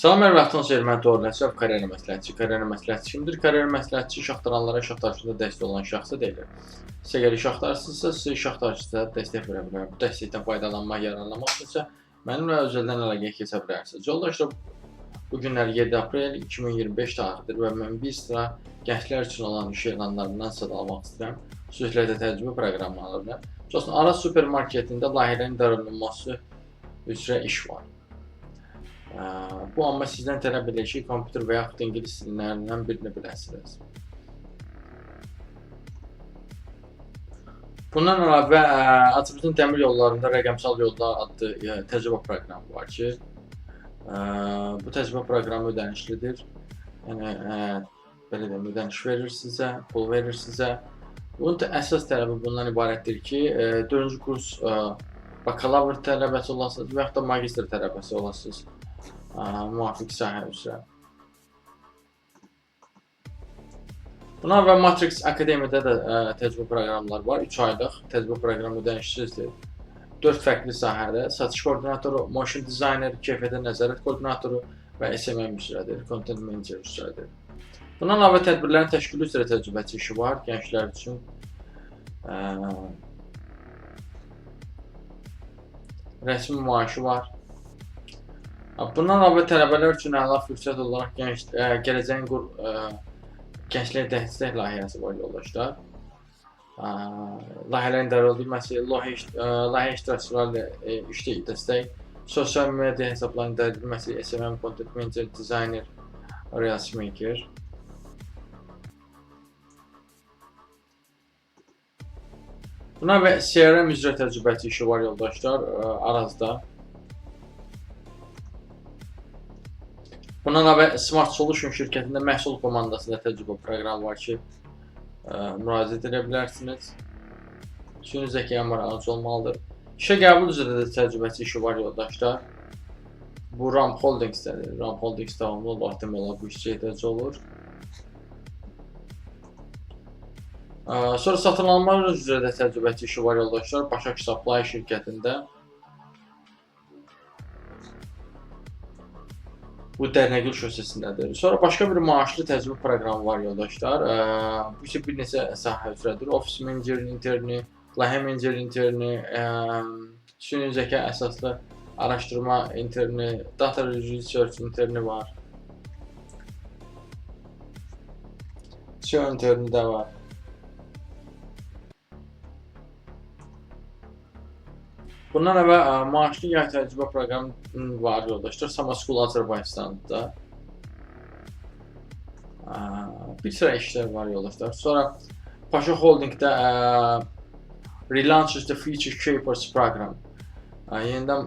Salam, hər vaxtınız xeyir. Mən Toğrul Əsraf, karyera məsləhətçi. Karyera məsləhətçi kimdir? Karyera məsləhətçi iş axtaranlara iş axtarışında dəstək olan şəxsə deyilir. Siz əgər iş axtarırsınızsa, sizə iş axtarışda dəstək verə bilərəm. Bu dəstəkdən faydalanmaq, yararlanmaq üçünsə mənimlə özəldən əlaqəyə keçə bilərsiniz. Yoldaşlar, bu günlər 7 aprel 2025 tarixidir və mən bir sıra gənclər üçün olan iş elanlarından sadamaq istəyirəm. Xüsusilə də təcrübə proqramlarında. Məsələn, Araz supermarketində layihələrin idarə olunması üzrə iş var. Bu amma sizdən tələb edir ki, kompüter və yaxud ingilis dillərindən birini biləsiniz. Bundan əlavə, Azərbaycan Dəmir Yollarında Rəqəmsal Yollar adlı təcrübə proqramı var ki, bu təcrübə proqramı ödənişlidir. Yəni, belə deyim, ödəniş verir sizə, pul verir sizə. Bunun əsas tələbi bundan ibarətdir ki, 4-cü kurs bakalavr tələbəsi olasınız və yaxud da magistr tələbəsi olasınız. Müvafiq sahə üzrə. Buna və Matrix Akademiyada da təcrübə proqramları var. 3 aylıq təcrübə proqramı ödənişsizdir. 4 fərqli sahədə satış koordinatoru, motion designer, keyfiyyətə nəzarət koordinatoru və SMM üzrədir, content manager üzrədir. Bundan əlavə tədbirlərin təşkili üzrə təcrübəçi işi var gənclər üçün. Rəsmi maaşı var. Bundan əlavə tələbələr üçün əla fürsət olaraq gələcəyin gənclər dəstək layihəsi var yoldaşlar. Layihələrin idarə edilməsi, layihə iştirakçılarla işdə dəstək, sosial media hesablarının idarə edilməsi, SMM, content manager, designer, reels maker. Buna və CRM üzrə təcrübəçi işi var yoldaşlar Arazda. Bundan əlavə Smart Solution şirkətində məhsul komandasında təcrübə proqramı var ki, müraciət edə bilərsiniz. Süni zəkaya maraqlıcı olmalıdır. İşə qəbul üzrə də təcrübəçi işi var yoldaşlar. Bu RAM Holdings'dədir. RAM Holdings davamlı olaraq demək olar bu işçi ehtiyacı olur. Sonra satın alma üzrə də təcrübəçi işi var yoldaşlar. Başak Supply şirkətində. Bu Dərnəgül şosesindədir. Sonra başqa bir maaşlı təcrübə proqramı var yoldaşlar. Bu isə bir neçə sahə üzrədir. Office Manager interni, layihə Manager interni, süni zəka əsaslı araşdırma interni, Data Research interni var. SEO interni də var. Bundan əvvəl maaşlı yay təcrübə proqramı var yoldaşlar. Sama School Azərbaycan'da. Bir sıra işlər var yoldaşlar. Sonra Paşa Holding'də Relaunches the Future Shapers program. Yenidən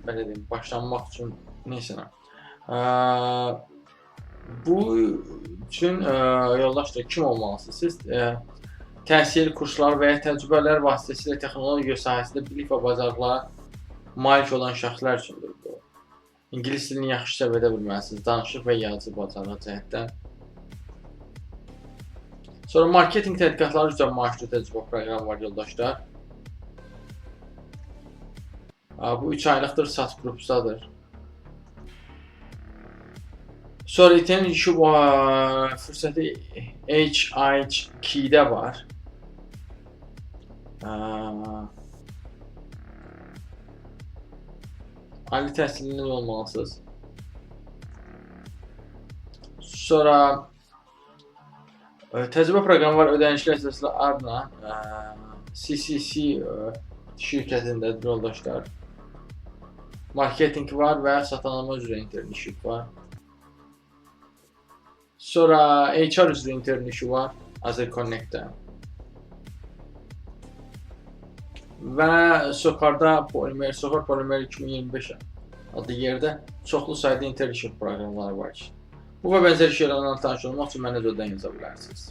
belə deyim, başlanmaq üçün neysə. Bu üçün yoldaşlar kim olmalısınız? Siz təhsil kursları və ya təcrübələr vasitəsilə texnologiya sahəsində bilik və bacarıqlara malik olan şəxslər üçündür bu. İngilis dilini yaxşı səviyyədə bilməlisiniz, danışıq və yazı bacarığı cəhətdən. Sonra marketinq tədqiqatları üzrə maaşlı təcrübə proqramı var yoldaşlar. Bu 3 aylıqdır, SaaS qrupdadır. Sonra iten işi fürsəti HIQ-də var. Ali təhsiliniz olmalısınız. Sonra təcrübə proqramı var, ödənişli əsaslı Arna, CCC şirkətindədir yoldaşlar. Marketing var və satın alma üzrə internship var. Sonra HR üzrə internship var AzerConnect-də. Və Sokarda Sokar Polimer 2025 adlı yerdə çoxlu sayda internship proqramları var ki. Bu və bənzər şeylərlə tanış olmaq üçün mənə özəldən yaza bilərsiniz.